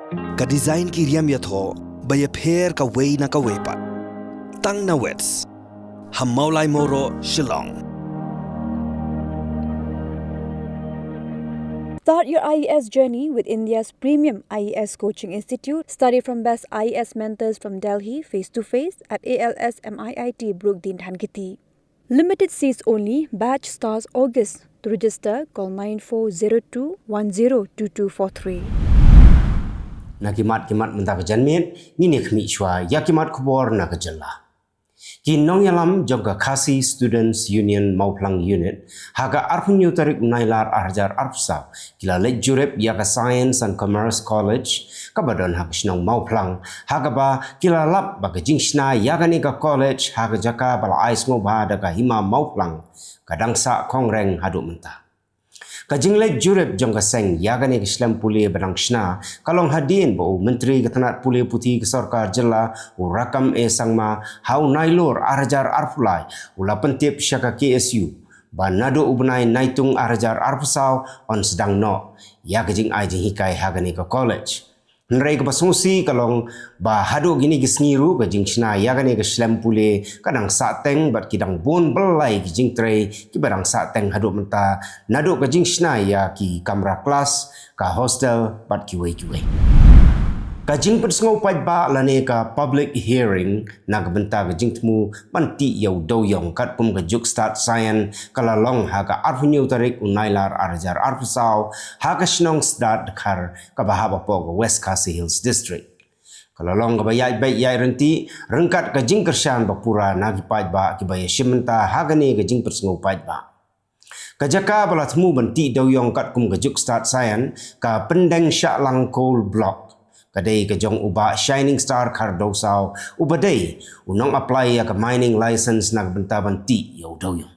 Ka design ki riam yatho baya pher ka wei na ka wepat. Tang na wets. Ham maulai moro Shillong. Start your IES journey with India's premium IES coaching institute. Study from best IES mentors from Delhi face-to-face at ALS MIIT Brookdin Dhankiti. Limited seats only. Batch starts August. To register, call 9402102243. Nakimat mentak janmit ngini khmi shwa yakimat khubor na Jylla. Ki nongyalam jogga Khasi Students Union Mauplang Unit haga arpunyu tarik Nailar arjar arpsa kila lejurep yaka Science and Commerce College kabadon hak shnong Mauplang haga ba kila lap baga jingshna yaga ni ka college haga jaka bala ais ngobha daga hima Mauplang kadangsa kongreng hadu mentah. Kajinglek jurep jongga seng yagane Islam puli badang shna kalong hadin bo menteri ketanat puli putih ke sarkar Jylla rakam sangma hau Nailar arjar arpulai ula pentip syaka KSU ba nado ubnai naitung arjar arpusau on sedang no ya kajing ai jing hikai hagane ke college Nrai ke pasungsi kalong ba hadu gini gisngiru ke jing shna yagane ke Islam puli kadang sateng bat kidang bon belai ke jing tray ki barang sateng hadu menta nadu ke jing shna ya ki kamera kelas ka hostel bat ki wei ka jing persngau pai ba lane ka public hearing na ke benta ke jing temu manti yau do yong kat pum ke juk start science kala long ha ka arhunyu tarik Nailar arjar arpusau ha ka snong start khar ka bahaba po ke West Khasi Hills district kala long ka bayai bai yai renti rengkat ke jing kershan bapura na ki pai ba ki baya shimenta ha ka ni ke jing persngau pai ba kajaka bala temu banti do yong kat kum ke juk start science ka pendeng syak lang coal block kadai ke jong uba Shining Star Kardosau ubadai unong apply ya ke mining license nak benta banti yau dau yong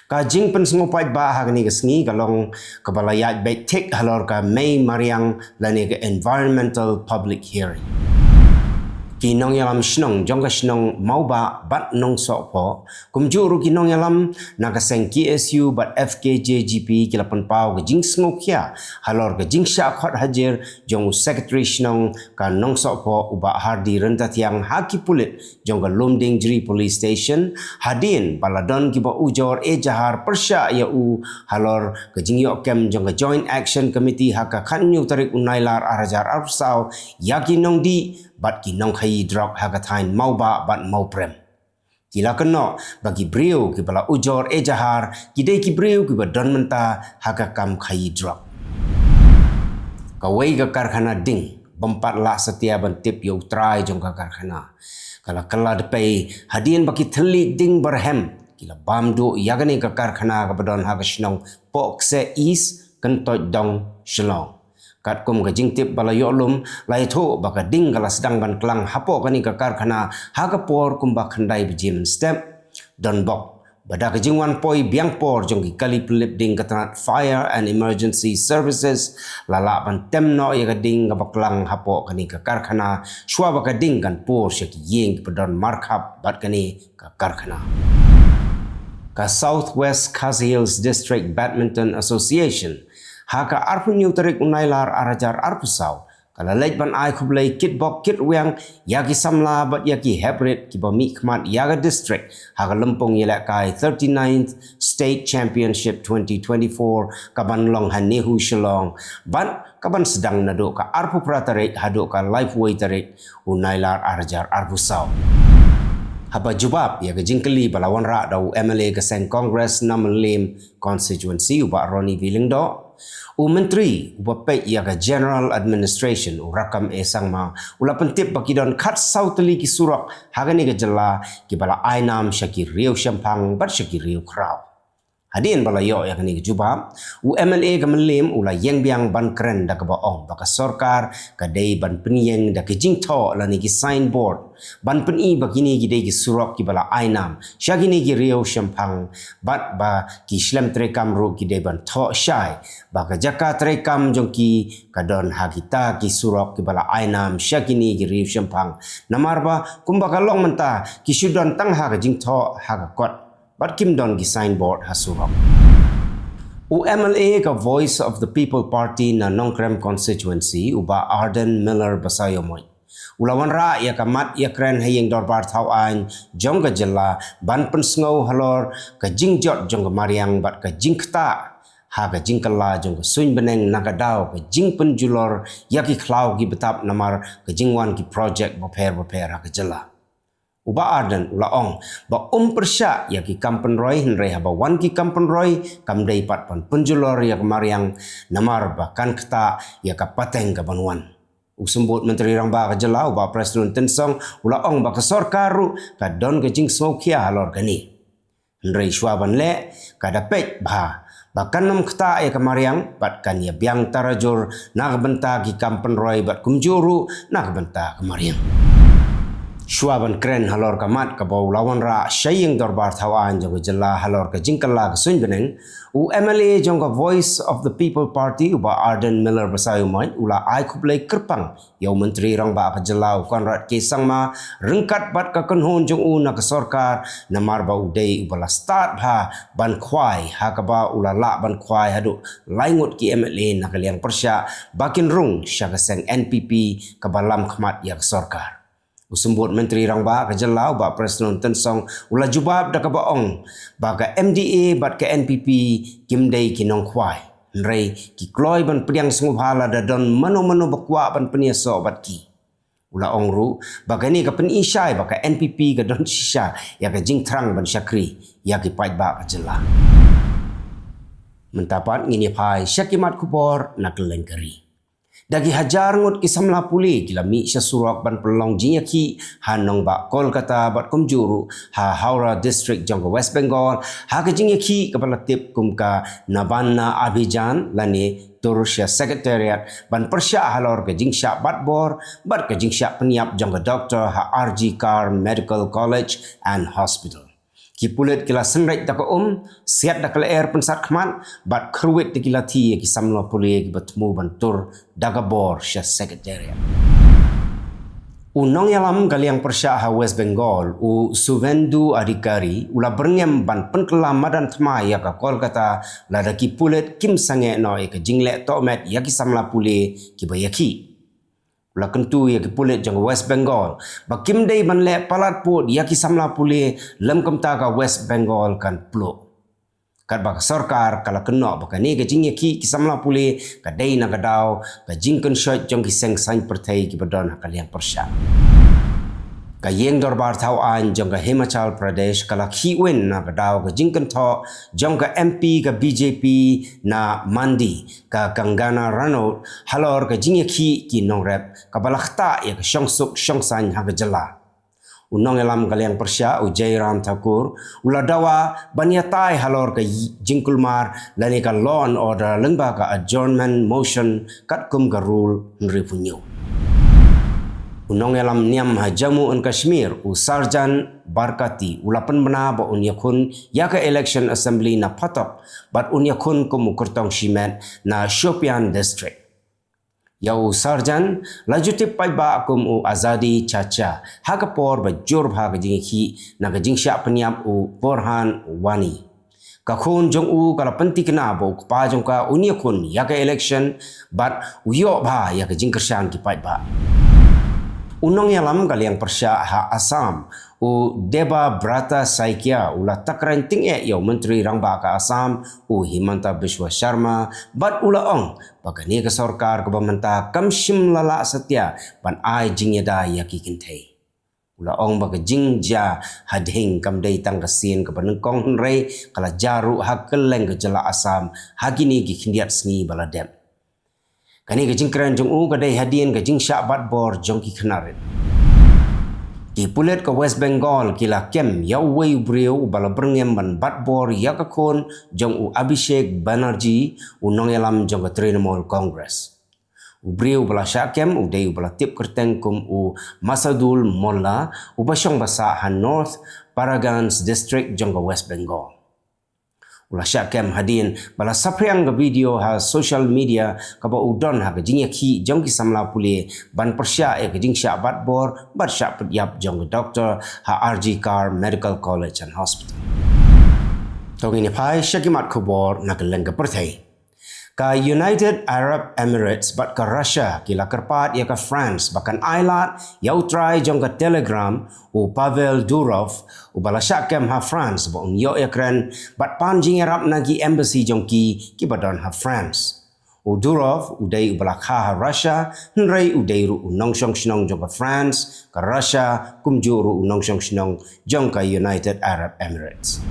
ka jing pen sengopai ba hagni ke sengi kalong kebalayat baik tek halor ka Mei Mariang lani ke environmental public hearing ki nong yalam shnong jong ka shnong mau ba bat nong sok po kumjuru ki nong yalam na ka seng KSU bat FKJGP ki lapan pau ke jing sngokya halor ke jing sha khot hajer jong secretary shnong ka nong sok po uba hardi rentat yang haki pulit jong ka Lumding Jri police station hadin baladon ki ba ujor jahar persya ya u halor ke jing yok kem jong ka joint action committee haka khanyu tarik Nailar arjar arpsau yaki nong di bat ki nong khai drop hagatain mau ba bat mau prem kila keno bagi brio ki bala ujor jahar ki dei ki brio ki badon menta haga kam khai drop kawai ga karkhana ding bempat lah setia bentip yo try jong ka karkhana kala depai hadin baki telik ding berhem kila bamdu yagani ka karkhana ka badon haga shnong pokse east kentoj dong Shillong kat kum ke jing tip bala yolum lai tho baka ding kala sedang ban kelang hapo kani ka karkhana haga por kum ba khandai bijim step don bok bada ke jingwan poi biang por jong ki kali pelip ding katanat fire and emergency services lala ban temno ya ka ding ka baklang hapo kani ka karkhana shwa baka ding kan por shaki yeng pedon markup bat kani ka karkhana ka Southwest Khasi Hills District Badminton Association haka arpunyu tarik Nailar arajar arpusau kala lej ban ai khublai kitbok kitwang yaki samla bat yaki hybrid ki bami khmat yaga district haka lempong yelak kai 39th state championship 2024 kaban long hanehu Shillong ban kaban sedang nado ka arpu pratarik hado ka life way tarik Nailar arajar arpusau haba jubab ya ke jingkeli balawan ra dau MLA ke Seng Congress Namalim constituency uba Roni Vilingdo menteri uba pek ya ke General Administration rakam sangma ula pentip bakidon khat sauteli ki surak hagani ke Jylla ki bala ainam syakir riu syampang bat syakir riu kraw hadin bala yo ya kani ke jubab MLA ke melim ula yeng biang ban keren da ke baong baka sarkar ka dei ban penyeng da ke jingtho la ni ki signboard ban peni bagini ki dei ki surak ki bala ainam syagini ki riu syampang bat ba ki shlem trekam ro ki dei ban tho syai baka jaka trekam jongki kadon hagita ki surak ki bala ainam syagini ki riu syampang namarba kumbaka long menta ki syudon tang ha ka jingtho ha ka kot bat kim don ki signboard hasurok UMLA ka Voice of the People Party na Nongkrem constituency uba Arden Miller Basayomoy. Ulawan ra ya kamat ya kren hayeng dorbar thau an jong ka Jylla ban pensngau halor ka jingjot jong ka Mariang bat ka jingkta ha ka jingkala jong ka suin beneng nakadaw ka jing penjulor ya ki klau ki betap namar ka jingwan ki project boper ha ka Jylla. Uba Arden ulaong ba persya ya ki kampen roy henry haba wan ki kampen roy kamdei pat pan penjulor ya ka Mariang namar ba kan kta ya ka pateng ka banwan. Usembut Menteri Rang Ba ka Jylla uba Presiden Tensong ulaong ba ka sorkaru ka don ka jing smokia halor kani. Henry Shwaban le ka dapet ba bahkan nam kta ya ka Mariang bat kan ya biang tarajur na benta ki kampen roy bat kumjuru na benta ka Mariang. Shwaban kren halor kamat ka bau lawan ra syayeng dorbar thawaan jong Jylla halor ka jingkala ka sun beneng UMLA jong ka Voice of the People Party uba Arden Miller Basayomoy ula ai kublai kerpang yau Menteri Rang Ba ka Jylla konrat ke sangma rengkat bat ka kenhon jong na ka sorkar namar ba udai ubala start ha ban khwai ha ka ba ula la ban khwai hadu laingut ki MLA na kaliang persya bakin rung sya ka seng NPP ka balam khmat ya ka sorkar. Usembut Menteri Rang Ba ka Jylla uba Presiden Tensong ula jubab da ka baong baga MDA bat ka NPP kimdei kinong khwai nrei ki kloi ban pediang sengubhala da don mano bakwa ban peniaso bat ki ula ongru baga ni ka penisai baka NPP ka don shisha ya ka jing trang ban syakri ya ki pait ba ka Jylla mentapat ngini pai syakimat Khubor na Kylleng kari. Dagi hajar ngut kisamla puli kila mi sya surak ban pelong jinyaki hanong ba Kolkata bat kumjuru ha Howrah district jong West Bengal ha ka jinyaki kepala tip kumka Nabana Abhijan lani Turusya Secretariat ban persya halor ke jingsya batbor bat ke jingsya peniap jong Dr. ha RG Carr Medical College and Hospital. Ki pulit kila senrek da ka siat da kala air pensat khmat bat kruwit da kila thi ki samla puli ki batmu bantur daga bor sya secretariat. Unong yalam kaliang persya ha West Bengal u Suvendu Adhikari ula berngem ban penkelam madan thma ya ka Kolkata lada ki pulit kim sange no ka jingle tomet ya ki samla puli ki bayaki. Ula kentu ya ki pulit jang West Bengal bakim dei ban le palat put ya ki samla puli lem kamta ka West Bengal kan plo kat bak sarkar kala keno baka ni ka jing ki samla puli ka dei na gadau ka jingken shot jang ki seng sain Pyrthei ki badon kaliang persya ka yeng dorbar thau an jang ka Himachal Pradesh kala khiwen na gadau ka jingken tho jang ka MP ka BJP na Mandi ka Kangana Ranot halor ka jing ki nongrep ka balakhta ya ka shongsuk shongsan ha ka Jylla unong elam kaliang persya u Jairam Thakur ula dawa banyatai halor ka jingkulmar lani ka law and order lengba ka adjournment motion kat kum ka rule nri punyo. Unong elam niam ha Jammu and Kashmir u Sarjan Barkati ulapan bena ba unyakun ya ka election assembly na patok bat unyakun kum kurtong shimet na Shopian district. Yau Sarjan laju tipai ba akum u Azadi Chacha ha ka por ba jur bha ka jingki na ka jingsya peniap u Borhan Wani. Ka khun jong u kala penti kena ba pa jong ka unyakun ya ka election bat uyo bha ya ka jingkersan ki pai ba. Unong yalam kaliang persya ha Assam u Deba Brata Saikia ula takran ting yau Menteri Rang Ba ka Assam u Himanta Biswa Sharma bat ula ong baka ni ka sorkar ka bamanta kamshim lala satya ban ai jingyada yaki kintei ula ong baka jingja hadhing kamdei tang kasin ka panengkong henrei kala jaru ha Kylleng ka Jylla Assam hagini ki khindiat sngi baladem. Kani ka jingkran jong u kadai hadien ka jingsya batbor jong ki khenarit. Ki pulit ka West Bengal kila kem yau wei briu bala berngem ban batbor ya ka khon jong u Abhishek Banerjee unong yalam jong ka Trinamool Congress. Ubriu bala syakem u dei bala tip kerteng kum u Masadul Molla u basyong basa ha North Paragans District jong ka West Bengal. Ula syakem hadin bala sapriang ga video ha social media ka ba udon ha ga jingya ki jong ki samla puli ban persya e ga jingsya batbor bat sya pediap jong Dr. ha RG Carr Medical College and Hospital. Tong ini pai syakimat Khubor na Kylleng ke Pyrthei. Ka United Arab Emirates bat ka Russia kila kerpat ya ka France bahkan Nailar ya utrai jong ka Telegram u Pavel Durov u balasyakem ha France ba yo Ukraine bat panjing Arab nagi embassy jong ki badon ha France. U Durov u dai u balakha ha Russia nrai u dai ru u nongshong shnong jong ka France ka Russia kumjuru u nongshong shnong jong ka United Arab Emirates.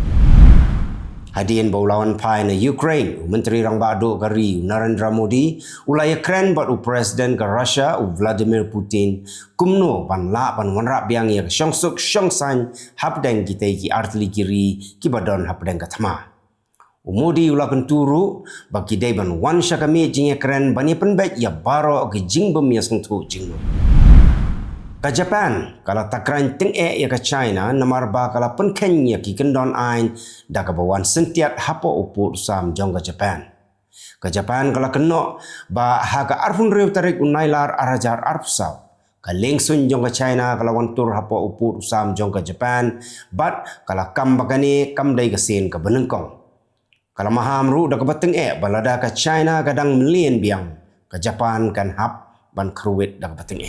Hadian baulawan pai na Ukraine, Menteri Rang Bado kari Narendra Modi, ulai Ukraine bat u Presiden ke Russia u Vladimir Putin, kumno ban la ban wanrap biang ya syongsuk syongsan hapdeng kita ki artli kiri ki badon hapdeng katma. U Modi ulakan turu bagi dai ban wan syakami jing Ukraine bani penbek ya baro ke jing bem ya sengtu jing. Ka Japan, kala takran ting ya ka China, namar ba kala penken ya ki kendon ain, da ka bawan sentiat hapo upur sam jong ka Japan. Ka Japan kala keno ba ha ka arfun rew tarik Nailar arajar arpsaw. Ka lengsun jong ka China kala wantur hapo upur sam jong ka Japan, bat kala kam bagani kam dai ka sen ka benengkong. Kala maham ru da ka bateng balada ka China kadang melien biang, ka Japan kan hap ban kruwit da ka bateng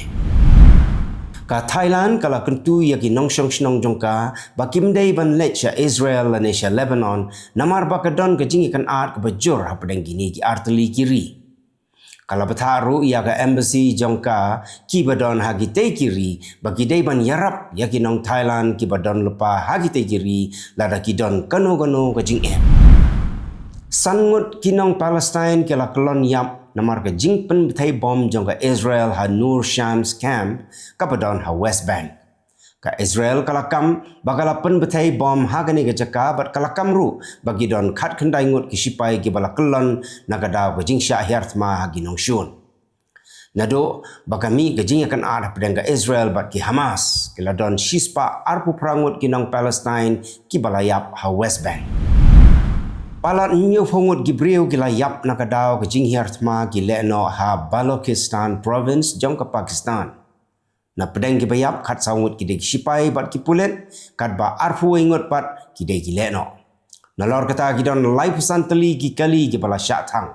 Ka Thailand kala kentu ya ki nongshong shnong jongka bakim dai ban lecha Israel dan Asia Lebanon namar bakadon ke jingi kan art ke bajur hapadeng gini ki arteli kiri. Kala betharu ya ka embassy jongka ki badon hagi te kiri bagi dai ban yarap ya ki nong Thailand ki badon lepa hagi te kiri lada ki don kano ke jing Sangut ki nong Palestine kala kelon yap namar ke jing pen Pyrthei bom jong ka Israel ha Nur Shams camp ka padon ha West Bank. Ka Israel kalakam bagala pen Pyrthei bom ha gani ke jaka bat kalakam ru bagi don khat khandai ngut ki sipai ki bala kelon nagadaw ke jing sya hirtma ha ginong shun. Nado bakami ke jing akan ad pedang ka Israel bat ki Hamas kila don shispa arpu prangut ki nong Palestine ki balayap ha West Bank. Palat nyo fongut gibriu gila yap nakadaw ke jing hirtma ki leno ha Balochistan province jong ke Pakistan. Na pedang ki bayap khat sangut ki dek sipai bat ki pulet kat ba arfu ingut bat ki dek ki leno. Nalor kata ki don lai pesan teli ki kali ki bala syatang.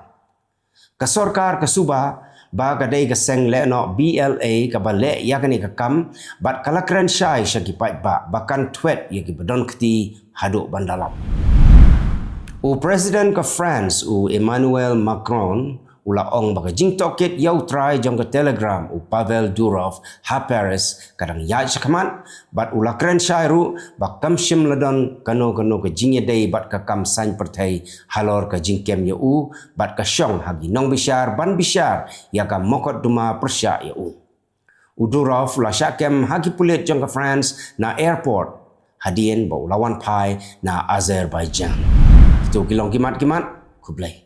Ka sorkar ke Suba ba ka dek ke seng leno BLA ka bale ya kani ka kam bat kala keren syai syaki pat ba bahkan tweet ya ki bedon keti haduk bandalap. U Presiden ke France u Emmanuel Macron ula ong baka jing toket yau try jong ke Telegram u Pavel Durov ha Paris kadang ya chakaman bat ula keren syairu bak kam shim ladon kano ke jing day bat ka kam sain Pyrthei halor ke jing kem ya u bat ka syong hagi nong bishar ban bishar ya ka mokot duma persya ya u. U Durov ula syakem hagi pulit jong ke France na airport hadien ba ulawan pai na Azerbaijan. Itu kilong kimat Kublai.